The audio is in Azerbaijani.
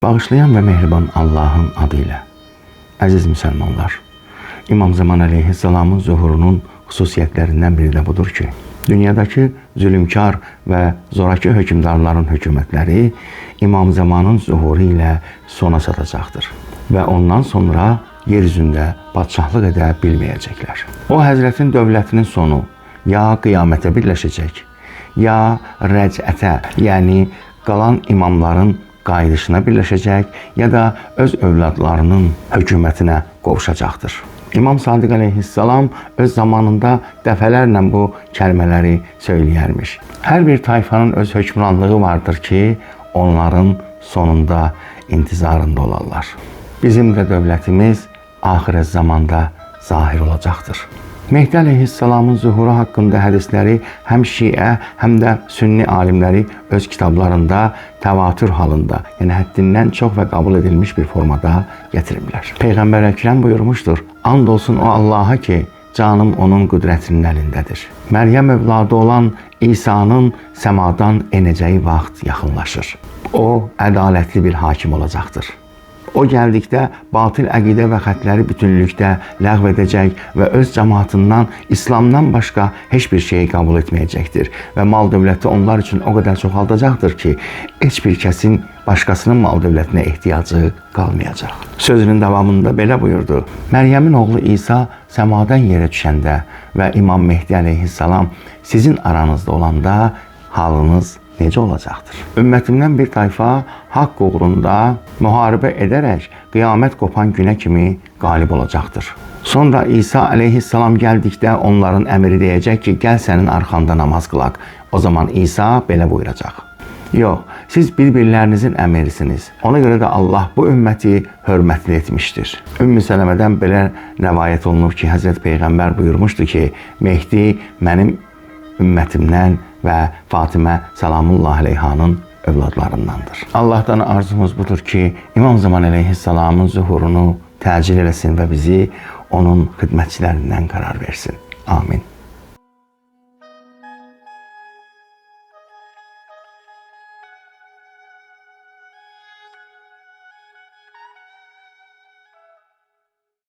Bağışlayan ve mehriban Allah'ın adıyla. Aziz Müslümanlar, İmam Zaman Aleyhisselam'ın zuhurunun xüsusiyyətlərindən biri də budur ki, dünyadakı zulümkar və zoraki hökümdarların hökumətləri İmam Zamanın zuhuru ilə sona çatacaqdır və ondan sonra yeryüzündə padşahlıq edə bilməyəcəklər. O Həzrətin dövlətinin sonu ya qiyamətə birləşəcək, ya rəcətə, yəni qalan imamların qayıdışına birləşəcək, ya da öz övladlarının hökumətinə qovuşacaqdır. İmam Sadiq Aleyhisselam öz zamanında dəfələrlə bu kəlmələri söyləyərmiş. Hər bir tayfanın öz hökmranlığı vardır ki, onların sonunda intizarında olarlar. Bizim də dövlətimiz axirət zamanda zahir olacaqdır. Mehdi Aleyhisselamın zuhuru haqqında hədisləri həm Şiə, həm də Sünni alimləri öz kitablarında təvatür halında, yəni həddindən çox və qəbul edilmiş bir formada gətiriblər. Peyğəmbər Əkrəm buyurmuşdur: "And olsun o Allaha ki, canım onun qüdrətinin əlindədir." Məryəm övladı olan İsa'nın səmadan enəcəyi vaxt yaxınlaşır. O, ədalətli bir hakim olacaqdır. O gəldikdə batıl əqidə və xətləri bütünlükdə ləğv edəcək və öz cəmaatından İslamdan başqa heç bir şeyi qəbul etməyəcəkdir və mal dövləti onlar üçün o qədər çoxaldacaqdır ki, heç bir kəsin başqasının mal dövlətinə ehtiyacı qalmayacaq. Sözünün davamında belə buyurdu: Məryəmin oğlu İsa səmadan yerə düşəndə və İmam Mehdi Aleyhisselam sizin aranızda olanda halınız necə olacaqdır? Ümmətimdən bir tayfa haqq uğrunda müharibə edərək qiyamət qopan günə kimi qalib olacaqdır. Sonra İsa Aleyhisselam gəldikdə onların əmri deyəcək ki, gəl sənin arxanda namaz qılaq. O zaman İsa belə buyuracaq: Yox, siz bir-birlərinizin əmirisiniz. Ona görə də Allah bu ümməti hörmətli etmişdir. Ümmü Sələmədən belə rəvayət olunur ki, Həzrət Peyğəmbər buyurmuşdu ki, Mehdi mənim ümmətimdən və Fatimə salamullah aleyhanın övladlarındandır. Allah'tan arzumuz budur ki, İmam Zaman Aleyhisselam'ın zuhurunu təcil eləsin və bizi onun xidmətçilərindən qərar versin. Amin.